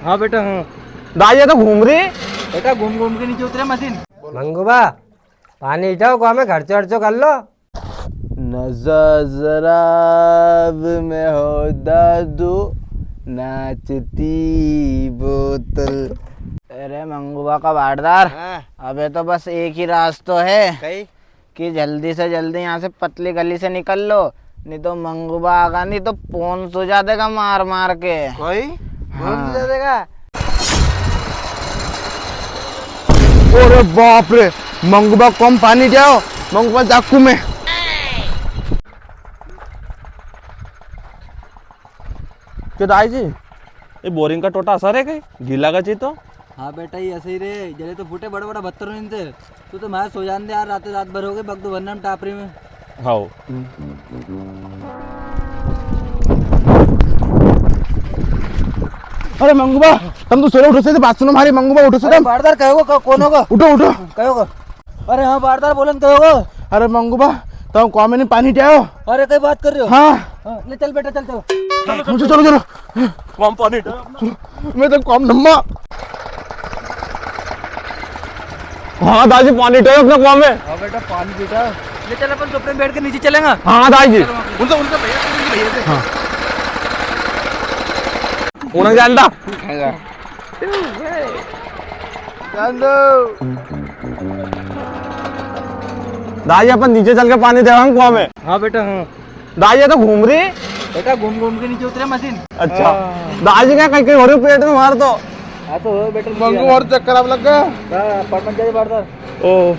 हाँ बेटा हाँ। दाई ये तो घूम रही। बेटा घूम घूम के नीचे उतरे मशीन। मंगूबा पानी इटाओ को हमें खर्चो वर्चो कर लो। नजराब में हो दादू नाचती बोतल। अरे मंगूबा का बारदार, अबे तो बस एक ही रास्ता है कि जल्दी से जल्दी यहाँ से पतली गली से निकल लो, नहीं तो मंगूबा आगा नहीं तो फोन सो जा देगा मार मार के। कोई फोन सो देगा। अरे बाप रे, मंगूबा कम पानी जाओ, मंगूबा चाकू में। क्यों दाई जी, ये बोरिंग का टोटा असर है कहीं गीला का चाहिए तो। हाँ बेटा ये ऐसे ही रे, जले तो फूटे बड़ा बड़ा बत्तर इनसे। तू तो मैं सो जान दे यार, रात भर हो गए बगदू भरना हम टापरी में। हाँ अरे मंगूबा तुम तो सोरे उठो से बात सुनो हमारी। मंगूबा उठो से तुम। बारदार कहोगे कौन होगा? उठो उठो कहोगे? अरे हाँ बारदार बोलन कहोगे? अरे मंगूबा तुम कौन में पानी जाओ। अरे कई बात कर रहे हो? हाँ ले चल बेटा चल चलो। चलो चलो चलो। कम पानी मैं तो कम नम्मा। हाँ दादी पानी टाइम अपने कुआं में। हाँ बेटा पानी बेटा ले चल, अपन सुपने में बैठ के नीचे चलेंगे। हाँ दादी उनका भैया से। हाँ उन्हें जानता जान दो। दादी अपन नीचे चल के पानी देगा कुआं में। हाँ बेटा हाँ। दादी ये तो घूम रही। बेटा घूम घूम के नीचे उतरे मशीन। अच्छा दादी क्या कहीं कहीं हो रही पेट में मार तो। हाँ तो बेटा मंगू और चक्कर अब लग गया। अपार्टमेंट जाइए बारदार। ओ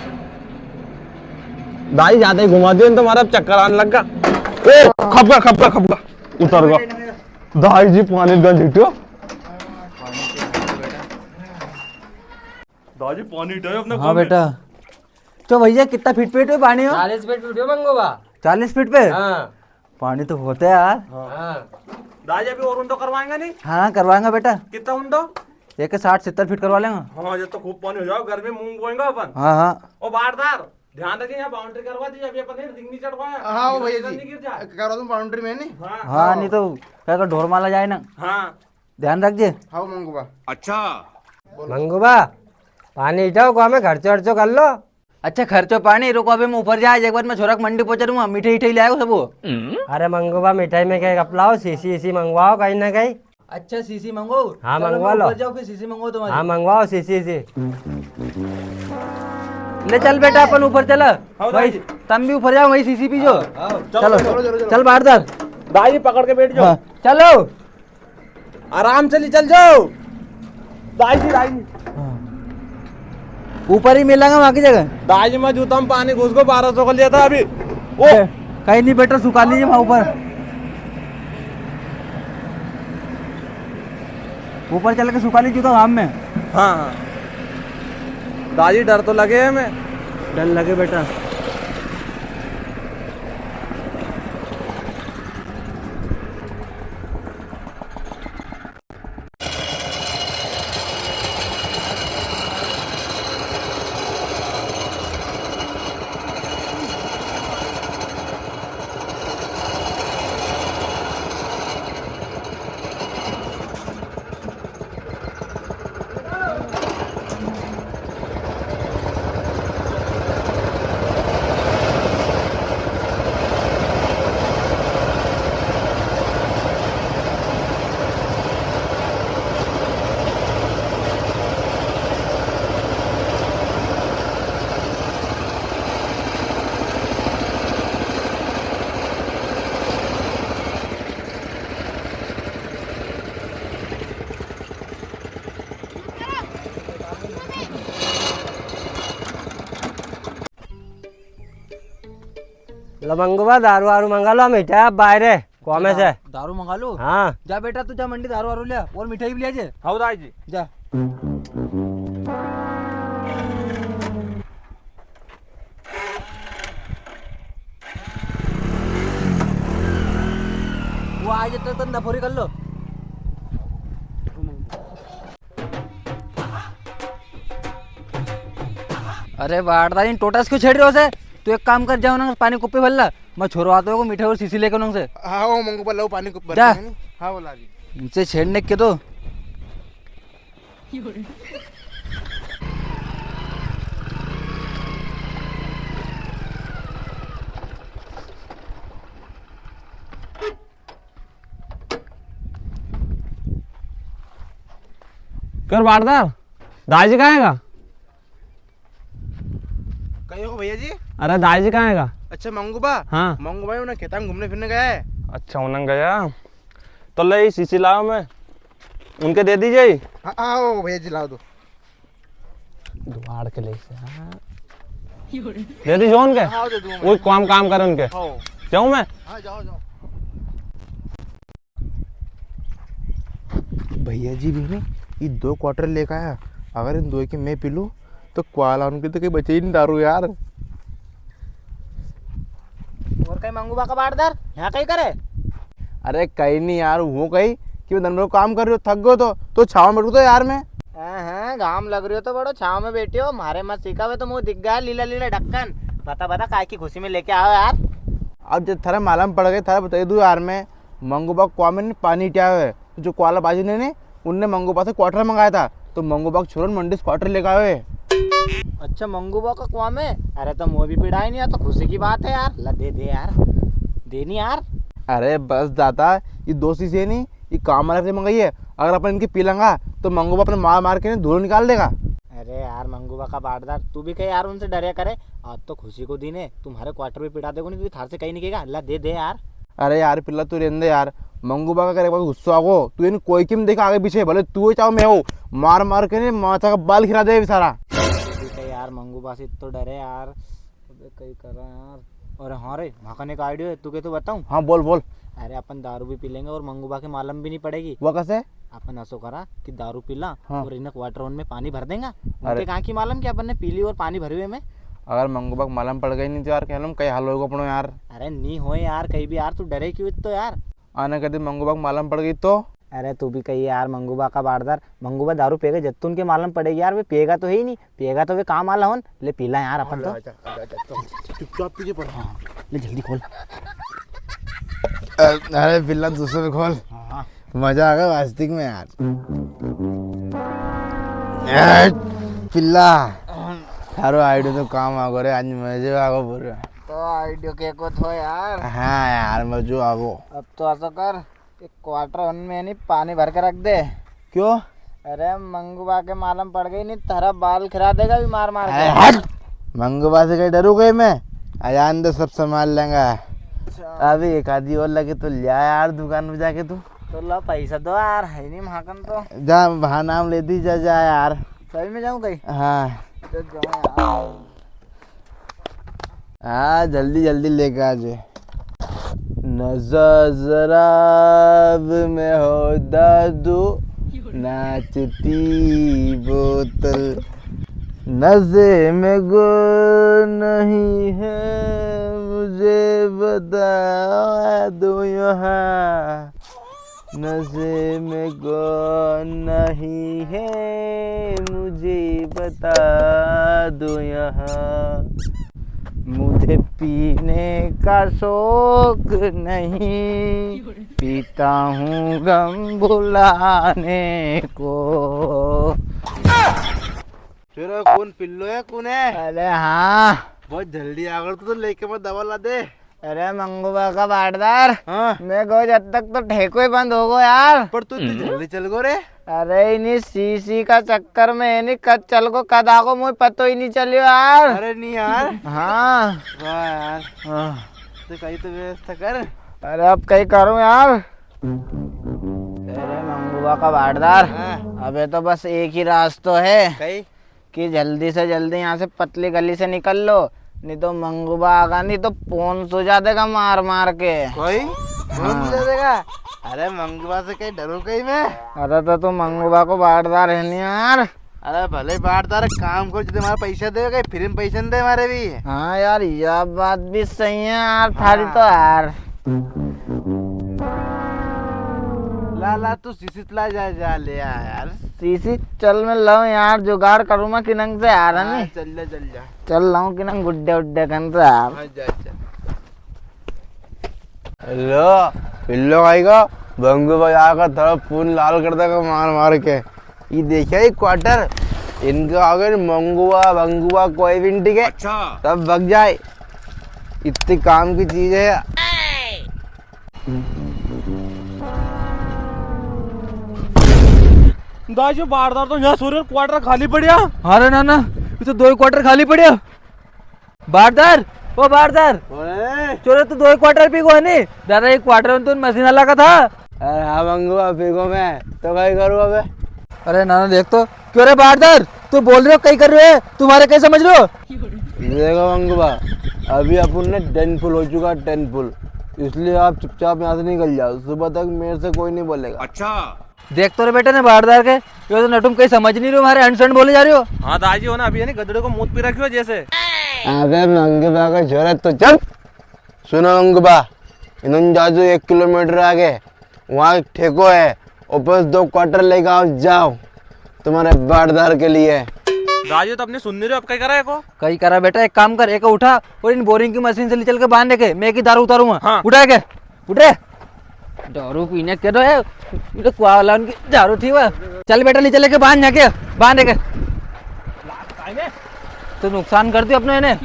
दाई ज्यादा ही घुमा दिया तो हमारा चक्कर आने लग गया। ए खपका खपका खपका उतर गया। दाई जी पानी गंज हिटो। दादी पानी टाइम अपने। हाँ बेटा तो भैया कितना फीट पे पानी हो? 40 फीट वीडियो मंगूबा। 40 फीट पे हाँ पानी तो होता है यार। हाँ दादी अभी और उंडो करवाएंगे नहीं? हाँ करवाएंगे बेटा, कितना उंडो? एक 60-70 फीट करवा लेंगे। हाँ ये तो खूब पानी हो जाओ, घर में मूंग बोएंगे अपन। हाँ हाँ ओ बारदार ध्यान रखिए, यहाँ बाउंड्री करवा दीजिए, अभी अपन ने रिंग नहीं चढ़वाया। हाँ वो भैया नहीं गिर जाए। करा दूं बाउंड्री में नहीं। हाँ हाँ नहीं तो क्या ढोर माला जाए ना, हाँ ध्यान रखिए। हाँ मंगूबा। मंगूबा पानी इटाओ को हमें खर्चो वर्चो कर लो। अच्छा खर्चो पानी रुको, अभी मैं ऊपर जाए, एक बार मैं छोरा मंडी पहुंचा दूंगा, मिठाई मिठाई ले आएगा सबो। अरे मंगूबा मिठाई में क्या कपलाओ, सीसी मंगवाओ कहीं ना कहीं। अच्छा सीसी मंगो। हाँ, चलो, मंगवा मैं लो। ऊपर जाऊँ फिर सीसी मंगो तुम्हारी। हाँ मंगवाओ सीसी। ले चल बेटा अपन ऊपर चला। हाँ, भाई दादी। तुम भी ऊपर जाओ, वही सीसी पी जो। चलो चलो चल बारदार। दादी पकड़ के बैठ जाओ। हाँ, चलो आराम से चल जाओ। दादी ऊपर ही मिलेंगे वहाँ की जगह। दादी मैं जूता में पानी घुस को 1200 का लिया था अभी। ओ कहीं नहीं बेटा, सुखा लीजिए वहाँ ऊपर चल के सुखा लीजिए तो आम में। हाँ हाँ दादी डर तो लगे हमें। डर लगे बेटा। लो मंगूबा दारू वारू मंगा लो, मिठाई आप बाहर है कुआं में से। दारू मंगा लो। हाँ जा बेटा तू जा मंडी दारू वारू ले आ, और मिठाई भी ले आजे। हाँ दादी जा वो आज तक तो नफोरी कर लो। अरे बारदारी टोटस क्यों छेड़ रहे हो से? तू एक काम कर, जाओ ना पानी कुप्पी भर ला, मैं छोरो आता हूँ मिठाई और सीसी लेकर उनसे। हाँ वो मंगूबा लो पानी को जा। हाँ बोला जी। इनसे छेड़ने के तो कर बारदार, दाजी कहाँ हैगा? कहीं हो भैया जी? अरे दाजी कहाँ हैगा? अच्छा मंगूबा, हाँ मंगूबा उन्हें खेता में घूमने फिरने गया है। अच्छा उन्हें गया तो ले शीशी लाओ, मैं उनके दे दीजिए। हाँ वो भैया जी लाओ दो। दुआड़ के ले से दे दीजिए उनके। हाँ दे दूंगा। वो काम कर उनके। हाँ जाऊँ मैं? हाँ जाओ जाओ। भैया जी भी नहीं, ये 2 क्वार्टर लेकर आया। अगर इन 2 की मैं पी लूँ तो क्वाला उनके तो कहीं बचे ही नहीं दारू यार। और कहीं मंगूबा का बाड़दार यहाँ कहीं करे? अरे कहीं नहीं यार, वो कहीं कि मैं दिन भर काम कर रही हो, थक गयो तो छाव में बैठू तो यार मैं। हाँ घाम लग रही हो तो बड़ो छाव में बैठी हो, मारे मत सीखा हुए तो मुंह दिख गया लीला लीला ढक्कन। बता काय की खुशी में लेके आओ यार। अब जब थारा मालूम पड़ गए थारा बता दूँ यार, मैं मंगूबा कुआ में पानी टिया हुए जो कुआला बाजी ने उनने मंगूबा से क्वार्टर मंगाया था, तो मंगूबा छोरन मंडी से क्वार्टर लेकर आए। अच्छा मंगूबा का कुआं में? अरे तो मुँह भी पिड़ा ही नहीं है तो खुशी की बात है यार। ला दे यार, देनी यार। अरे बस दाता, ये 2 शीशे नहीं, ये काम वाले से मंगाई है। अगर अपन इनकी पी लेंगा तो मंगूबा अपने मार के धूल निकाल देगा। अरे यार मंगूबा का बाड़दार, तू भी कहे यार उनसे डरे करे। आज तो खुशी को दिन है, तुम्हारे क्वार्टर भी पिटा देगो नहीं तो थार से कहीं निकेगा। ला दे यार। अरे यार पिल्ला तू रहने दे यार, मंगूबा का करे गुस्सा आगो तू इन कोई किम देखा आगे पीछे, भले तू चाहो मैं हो, मार के नहीं माथा का बाल खिला दे सारा। यार मंगूबा से तो डरे यार, कहीं कर रहा यार। और हाँ रे भागने का आइडिया है, तू के तो बताऊं? हाँ बोल। अरे अपन दारू भी पी लेंगे और मंगूबा के मालूम भी नहीं पड़ेगी। वो कैसे? अपन ऐसो करा कि दारू पीला हाँ। और इन्हें वाटर ऑन में पानी भर देंगे। अरे। उनके कहाँ की मालूम कि अपन ने पी ली और पानी भरे हुए में। अगर मंगूबा को मालूम पड़ गई नहीं तो यार कह लो कहीं हाल होगा अपनो यार। अरे नहीं हो यार कहीं भी यार, तू डरे क्यों तो यार। आने कहते मंगूबा को मालूम पड़ गई तो? अरे तू भी कही यार मंगूबा का बाड़दार, मंगूबा दारू पिएगा जब तो उनके मालूम पड़ेगी यार। वे पिएगा तो है ही नहीं, पिएगा तो वे काम आला होन। ले पीला यार अपन तो। चुपचाप पीछे पड़। हाँ ले जल्दी खोल। अरे पिल्ला दूसरे में खोल। हाँ मजा आ गया वास्तविक में यार। पिल्ला थारो आइडिया तो काम आगो रे, आज मजे आगो पूरे। तो आइडियो के को थो यार। हाँ यार मजो आगो। अब तो ऐसा कर, एक क्वार्टर वन में नहीं पानी भर के रख दे। क्यों? अरे मंगूबा के मालूम पड़ गई नहीं तारा बाल खिला देगा भी मार के। हट, मंगूबा से कहीं डरू गई मैं? अजान दे सब संभाल लेंगा। अभी एक आधी और लगे तो लिया यार दुकान में जाके तू। तो ला पैसा दो यार, है नहीं महाकन तो। जा वहाँ नाम ले दी जा यार। सही में जाऊँ कहीं? हाँ तो जाऊँ हाँ जल्दी लेके आ जाए। नजरा में हो दादू नाचती बोतल, नशे में गो नहीं है मुझे बता दो यहाँ, नशे में गो नहीं है मुझे बता दो यहाँ, मुझे पीने का शौक नहीं, पीता हूँ गम भुलाने को। फिर कौन पिल्लो है कौन है? अरे हाँ बहुत जल्दी आ गए तो लेके मत दवा ला दे। अरे मंगूबा का बाड़दार, हाँ मैं गो जब तक तो ठेको ही बंद हो गो यार। पर तू जल्दी चल गो रे। अरे इन्हीं सीसी का चक्कर में इन्हीं कद चल गो कद आगो मुझे पतो ही नहीं चलियो यार। अरे नहीं यार। हाँ वाह यार। हाँ तो कहीं तो व्यवस्था कर। अरे अब कहीं करूँ यार। अरे मंगूबा का बाड़दार, अबे तो बस एक ही रास्ता है कहीं कि जल्दी से जल्दी यहाँ से पतली गली से निकल लो, नहीं तो मंगूबा आगा नहीं तो फोन सो जा देगा मार के। कोई फोन सो देगा? अरे मंगूबा से कहीं डरो कहीं मैं? अरे तो तू मंगूबा को बाड़दार है नहीं यार। अरे भले बाड़दार काम करो, तुम्हारा पैसा देगा फिर पैसे दे हमारे भी। हाँ यार यह बात भी सही है यार थारी तो यार। ला तू सीसी ला जा ले यार। सीसी चल मैं लाऊं यार, जुगाड़ करूँ मैं किनंग से यार। नहीं चल जा चल लाऊं किनंग गुड्डे उड्डे कन से यार। हेलो पिल्लो आएगा बंगू बजा का थोड़ा खून लाल कर देगा मार के। ये देखिए ये क्वार्टर, इनका अगर मंगुआ भंगुआ कोई भी ठीक है तब भग जाए, इतनी काम की चीज है। दाजी बारदार तो यहाँ सूर्य क्वार्टर खाली पड़िया। अरे ना ना, ये तो 2 क्वार्टर खाली पड़े। बारदार, ओ बारदार, चोरे तो 2 क्वार्टर पी को नहीं दादा, 1 क्वार्टर में तो मशीन लगा था। अरे हाँ मंगुआ पीको मैं तो क्या करूँ अबे। अरे ना ना देख तो, क्यों रे बारदार, तू बोल रहे हो कहीं कर रहे हो, तुम्हारे कहीं समझ रहे हो। देखो मंगुआ, अभी अपन ने 10 फुल हो चुका, 10 फुल, इसलिए आप चुपचाप यहाँ से निकल जाओ, सुबह तक मेरे से कोई नहीं बोलेगा। देख तो रे बेटे ने बारदार के, ये तो नटुम कहीं समझ नहीं रहे हो, हमारे हंड बोले जा रहे हो। हाँ दाजी हो ना, अभी है ना गधड़े को मुंह पी रखी हो जैसे। अबे मंगुआ का जरूरत तो चल। सुनो मंगुआ, इन्होंने जाजू 1 किलोमीटर आगे वहाँ एक ठेको है, ऊपर 2 क्वार्टर लेके आओ, जाओ तुम्हारे बारदार के लिए। दाजी तो अपने सुन नहीं रहे, अब क्या करा है को। कहीं करा बेटा, एक काम कर, एक उठा और इन बोरिंग की मशीन से ले चल के बांध के मैं की दारू उतारूंगा। हाँ। उठा के उठ रे, दारू पीने के दो है, ये कुआला उनकी दारू थी वह। चल बेटा ले चले के बांध जाके, बांध के तो नुकसान कर दियो अपने इन्हें,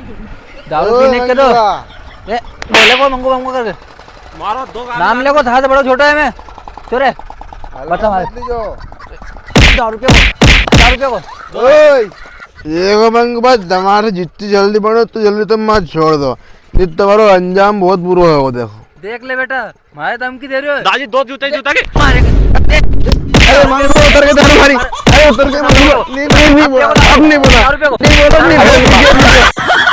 दारू पीने के दो। ए, बोले को मंगू मंगू करके मारो 2 नाम ले को, था से बड़ा छोटा है मैं चोरे, बता मारे दारू पे को। देखो मंगुआ, तुम्हारे जितनी जल्दी बढ़ो तो जल्दी तुम मत छोड़ दो, नहीं तुम्हारा अंजाम बहुत बुरा है वो। देखो देख ले बेटा, मारे धमकी दे रहे हो। दाजी 2 जूते जूता के अरे मंगुआ उतर के दारू मारी, अरे उतर के मंगुआ, नहीं बोला, अब नहीं बोला, नहीं बोला, नहीं बोला।